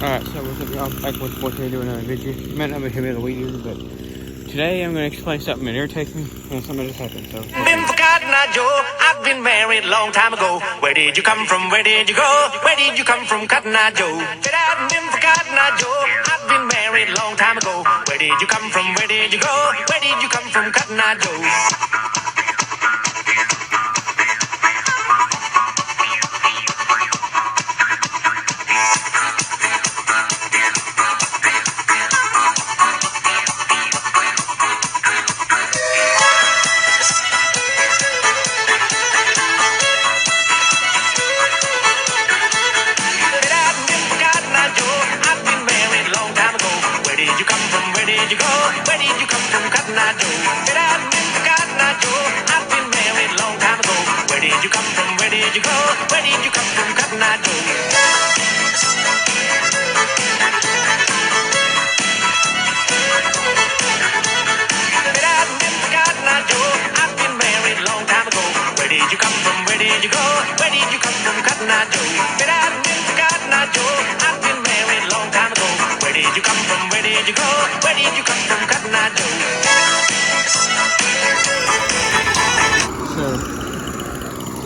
Alright, so what's up, y'all? Back with what we're doing another video. Might not be here the weed user, but today I'm going to explain something that irritates me and something that just happened. So, been forgotten, Joe. I've been married a long time ago. Where did you come from? Where did you go? Where did you come from, Cotton Eye Joe? Said I've been forgotten, Joe. I've been married a long time ago. Where did you come from? Where did you go? Where did you come from, Cotton Eye Joe?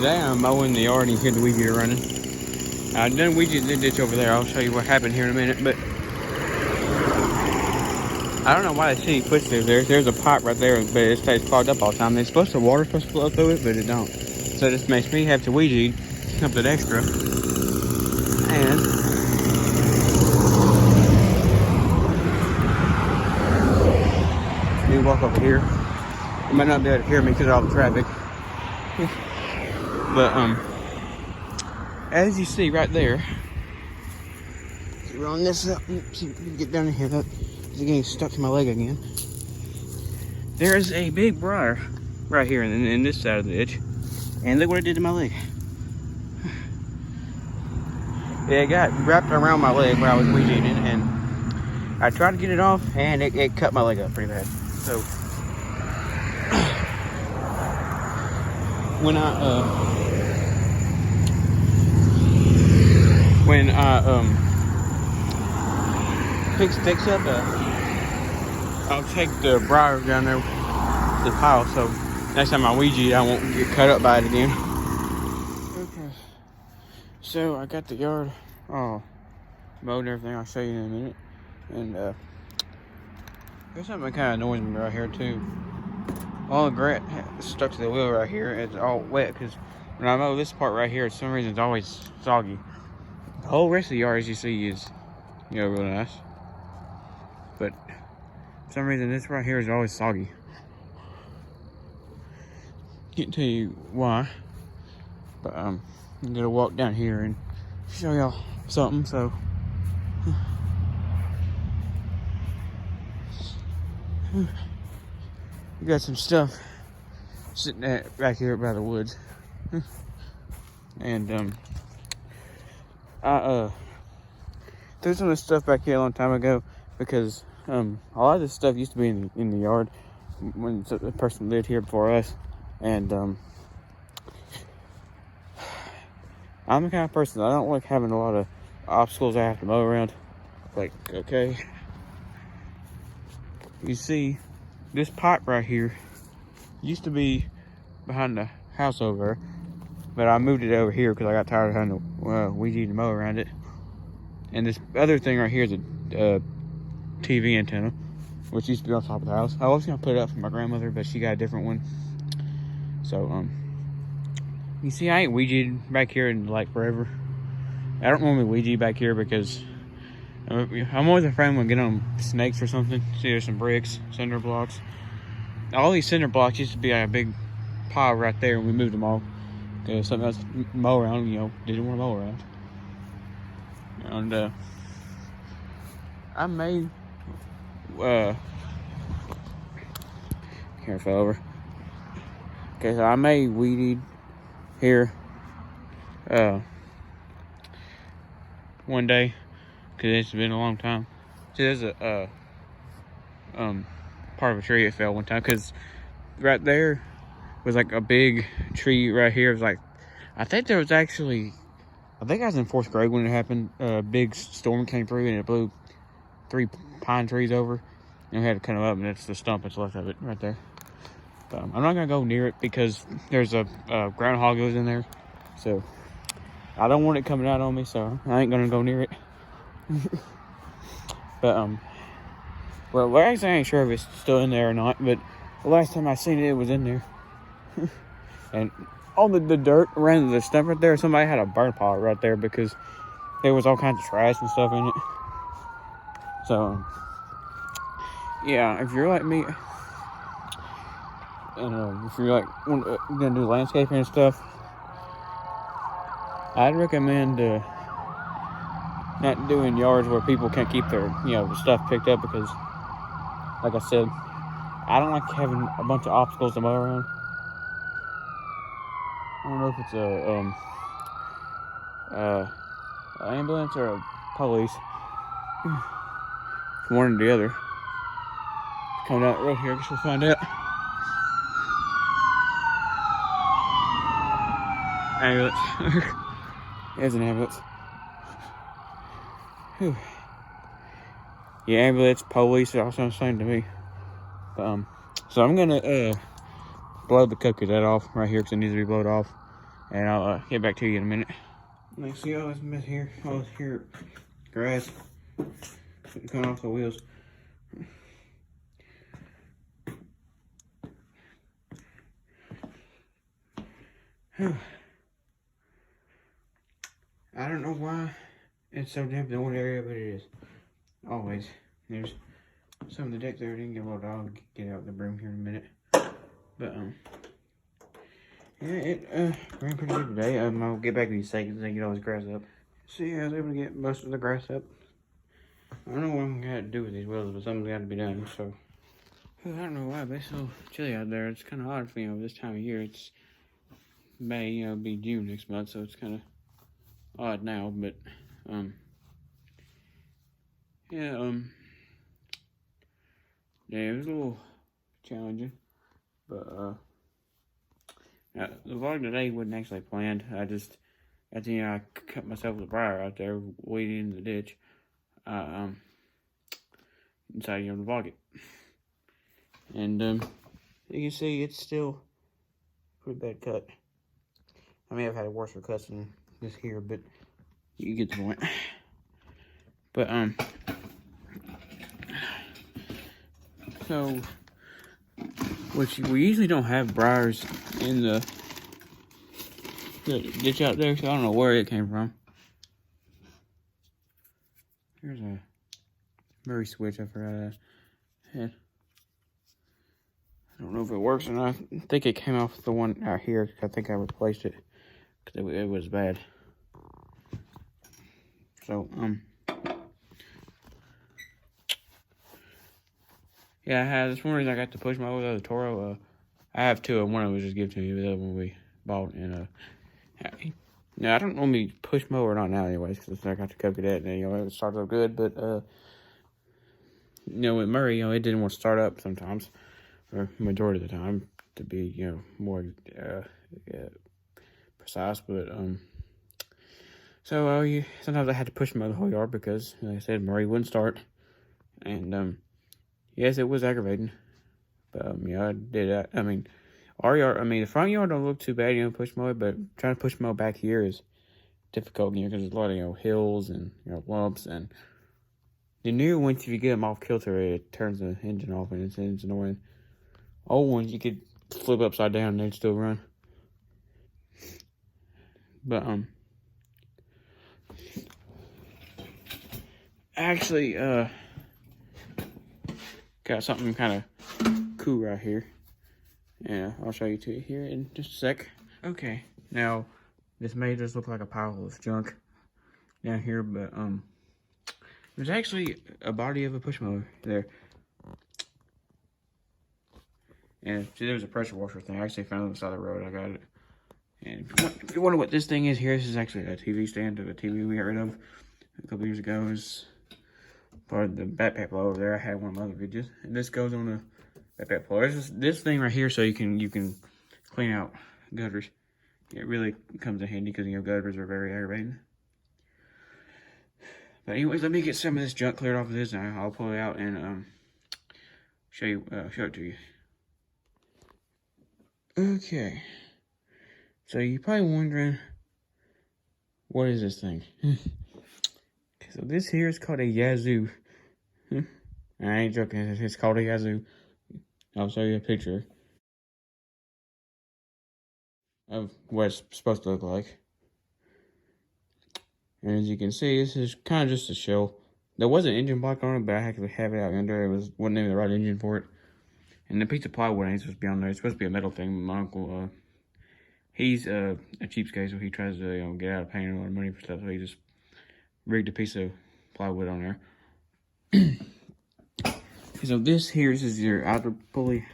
today I'm mowing the yard and you hear the weed eater running. I done weed eater the ditch over there. I'll show you what happened here in a minute, but I don't know why they see push through there. There's a pipe right there, but it stays clogged up all the time. It's supposed to, water's supposed to flow through it, but it don't. So this makes me have to weed eat something extra. And let me walk over here. You might not be able to hear me because of all the traffic. But as you see right there, run this up. See if we can get down in here. That is getting stuck to my leg again. There is a big briar right here in this side of the ditch, and look what it did to my leg. It got wrapped around my leg where I was weed eating, and I tried to get it off, and it cut my leg up pretty bad. So when I pick sticks up, I'll take the briar down there to the pile, so next time I weed eat, I won't get cut up by it again. Okay, so I got the yard mowed and everything. I'll show you in a minute. And there's something kind of annoys me right here too. All the grass stuck to the wheel right here. It's all wet because when I mow this part right here, for some reason it's always soggy. The whole rest of the yard, as you see, is, you know, really nice. But for some reason, this right here is always soggy. Can't tell you why. But I'm gonna walk down here and show y'all something. So we got some stuff sitting back here by the woods. And I threw some of this stuff back here a long time ago because a lot of this stuff used to be in the yard when the person lived here before us. And I'm the kind of person that I don't like having a lot of obstacles I have to mow around. Like, okay, you see this pipe right here used to be behind the house over there, but I moved it over here because I got tired of having to weed eat and mow around it. And this other thing right here is a TV antenna, which used to be on top of the house. I was gonna put it up for my grandmother, but she got a different one. So you see, I ain't weed eating back here in like forever. I don't normally weed eat back here because I'm always afraid I'm gonna get on snakes or something. See, there's some bricks, cinder blocks. All these cinder blocks used to be like a big pile right there, and we moved them all. Because something else to mow around, you know, didn't want to mow around. And I made here, fell over. Okay, so I made weed eat here one day because it's been a long time. See, there's a part of a tree that fell one time because right there was like a big tree right here. It was like, I think there was actually I think I was in 4th grade when it happened. A big storm came through and it blew 3 pine trees over. And we had to cut them up, and that's the stump that's left of it right there. But, I'm not gonna go near it because there's a groundhog goes in there. So I don't want it coming out on me, so I ain't gonna go near it. But well, actually I ain't sure if it's still in there or not, but the last time I seen it, it was in there. And all the dirt around the stump right there, somebody had a burn pot right there because there was all kinds of trash and stuff in it. So yeah, if you're like me, and if you're like gonna do landscaping and stuff, I'd recommend not doing yards where people can't keep their stuff picked up, because like I said, I don't like having a bunch of obstacles to mow around. I don't know if it's a ambulance or a police. One or the other. Coming out the road here, I guess we'll find out. Ambulance. There's an ambulance. Whew. Yeah, ambulance, police, all sounds the same to me. So I'm gonna blow the cook of that off right here because it needs to be blowed off, and I'll get back to you in a minute. Like, see all this mess here, all this here grass coming off the wheels. I don't know why it's so damp in one area, but it is. Always. There's some of the deck there. I didn't get a little dog get out the broom here in a minute. But yeah, it ran pretty good today. I'll get back in a second and get all this grass up. See, I was able to get most of the grass up. I don't know what I'm gonna do with these wheels, but something's got to be done. So I don't know why, but it's so chilly out there. It's kind of odd for this time of year. It's May, it'll be June next month, so it's kind of odd now. But yeah, it was a little challenging, but the vlog today wasn't actually planned. At the end, I cut myself with a briar out there, wading in the ditch. Decided to vlog it, and you can see it's still pretty bad cut. I may have had worse cuts than this here, but you get the point. But so we usually don't have briars in the ditch out there, so I don't know where it came from. Here's a Murray switch I forgot I had. I don't know if it works or not. I think it came off the one out here. I think I replaced it because it was bad. So yeah, this one reason I got to push my other Toro. I have two. One of them was just given to me, but the other one we bought. And now I don't normally push mower, not now, anyways, because I got to cook it at, and it starts up good. But with Murray, it didn't want to start up sometimes, or majority of the time, to be more precise. But so sometimes I had to push him out of the whole yard because, like I said, Murray wouldn't start, and yes, it was aggravating. But I did that. I mean, our yard, the front yard don't look too bad, push mower, but trying to push mower back here is difficult, because there's a lot of hills and lumps, and the new ones, if you get them off kilter, it turns the engine off, and it's annoying. Old ones, you could flip upside down and they'd still run. But actually got something kind of cool right here. Yeah, I'll show you to you here in just a sec. Okay, now this may just look like a pile of junk down here, but there's actually a body of a push mower there. And see, there's a pressure washer thing. I actually found it on the side of the road. I got it. And if you wonder what this thing is here, this is actually a TV stand of a TV we got rid of a couple years ago. It was part of the backpack blower over there. I had one of my other videos, and this goes on the backpack blower. This thing right here, so you can clean out gutters. It really comes in handy because gutters are very aggravating. But anyways, let me get some of this junk cleared off of this, and I'll pull it out and show it to you. Okay. So you're probably wondering, what is this thing? So this here is called a yazoo. I ain't joking. It's called a yazoo. I'll show you a picture of what it's supposed to look like. And as you can see, this is kind of just a shell. There was an engine block on it, but I had to have it out under. It wasn't even the right engine for it. And the piece of plywood ain't supposed to be on there. It's supposed to be a metal thing. My uncle, he's a cheapskate, so he tries to get out of paying a lot of money for stuff. So he just rigged a piece of plywood on there. So this here is your outer pulley,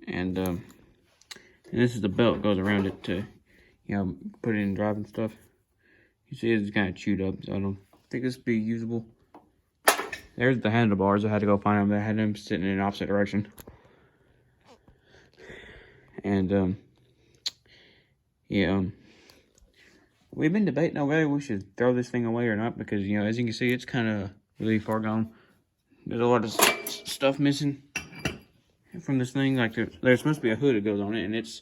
and this is the belt that goes around it to, put it in drive and stuff. You see it's kind of chewed up, so I don't think this would be usable. There's the handlebars. I had to go find them. I had them sitting in the opposite direction. And we've been debating on whether we should throw this thing away or not, because as you can see, it's kind of really far gone. There's a lot of stuff missing from this thing. Like there's supposed to be a hood that goes on it, and it's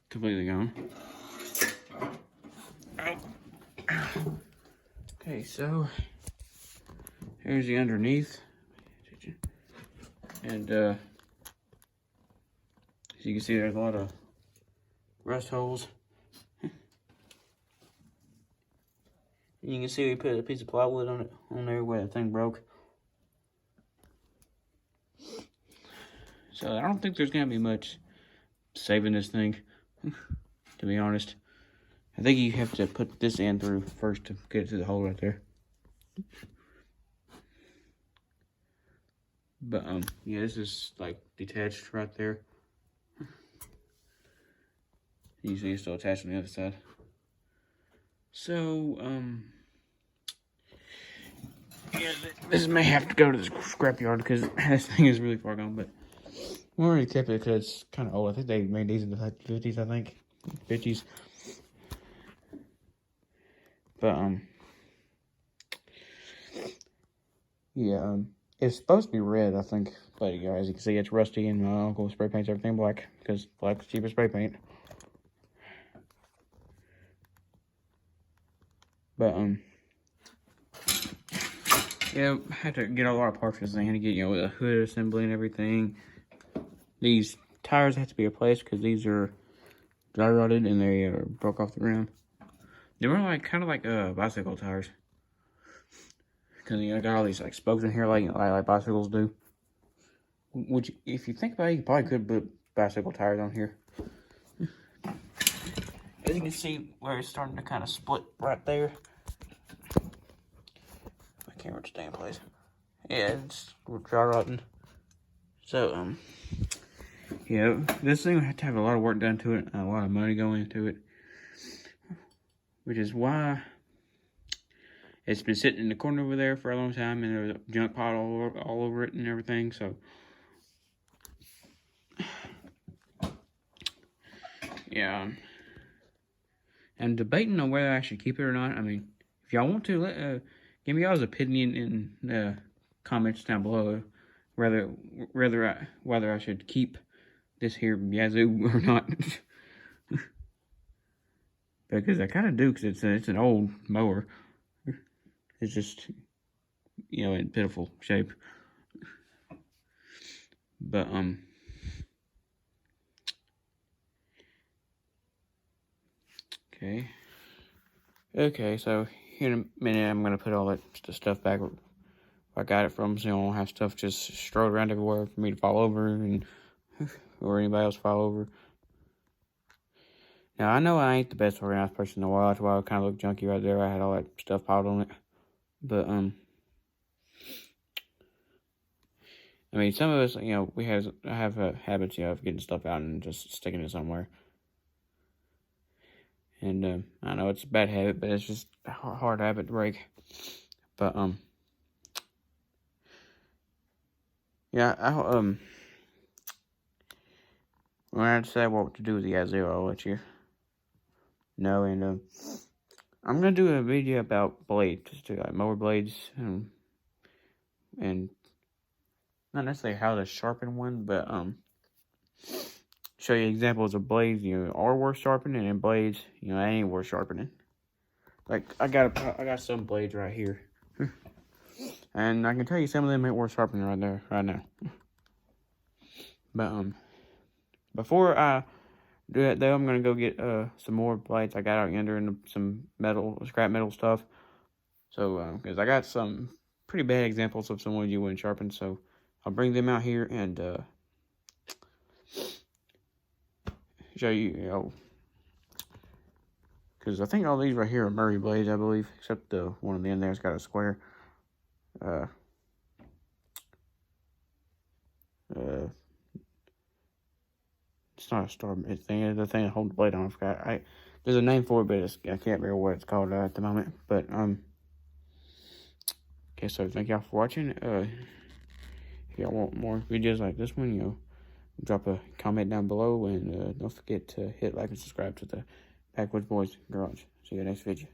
completely gone. Okay, so here's the underneath, and as you can see, there's a lot of rust holes. And you can see we put a piece of plywood on there where the thing broke. So I don't think there's gonna be much saving this thing, to be honest. I think you have to put this end through first to get it to the hole right there. But yeah, this is like detached right there. You see it's still attached on the other side. So yeah, this may have to go to the scrapyard because this thing is really far gone, but we already kept it because it's kind of old. I think they made these in the 50s, I think. 50s. But, yeah, it's supposed to be red, I think. But, as you can see, it's rusty, and my uncle spray paints everything black, because black's cheaper spray paint. But, yeah, I had to get a lot of parts for this thing. I had to get, a hood assembly and everything. These tires have to be replaced, because these are dry rotted, and they broke off the ground. They were kind of like bicycle tires, because got all these spokes in here like bicycles do. Which, if you think about it, you probably could put bicycle tires on here. As you can see, where it's starting to kind of split right there. My camera to stay in place. Yeah, it's dry rotting. So yeah, this thing would have to have a lot of work done to it, and a lot of money going into it. Which is why it's been sitting in the corner over there for a long time, and there's a junk pile all over it and everything. So, yeah, I'm debating on whether I should keep it or not. I mean, if y'all want to, give me y'all's opinion in the comments down below, whether I should keep this here yazoo or not. Because I kind of do, because it's an old mower. It's just, in pitiful shape. But, okay. Okay, so here in a minute, I'm going to put all that stuff back where I got it from, so you don't have stuff just strewn around everywhere for me to fall over, or anybody else fall over. Now, I know I ain't the best organized person in the world. That's why I kind of look junky right there. I had all that stuff piled on it. But, I mean, some of us, we have habits, of getting stuff out and just sticking it somewhere. And, I know it's a bad habit, but it's just a hard habit to break. But, yeah, when I decide what to do with the yazoo, I'll let you know. And I'm gonna do a video about blades, just like mower blades, and not necessarily how to sharpen one, but show you examples of blades, are worth sharpening, and blades, that ain't worth sharpening. Like I got some blades right here, and I can tell you some of them ain't worth sharpening right now. But before I do that though, I'm gonna go get some more blades I got out yonder and some scrap metal stuff. So because I got some pretty bad examples of some wood you wouldn't sharpen, so I'll bring them out here and show you, because I think all these right here are Murray blades, I believe, except the one on the end there's got a square. It's not a star thing. The thing that holds the blade on. I forgot. There's a name for it, but I can't remember what it's called at the moment. But okay. So thank y'all for watching. If y'all want more videos like this one, drop a comment down below, and don't forget to hit like and subscribe to the Backwoods Boys Garage. See you next video.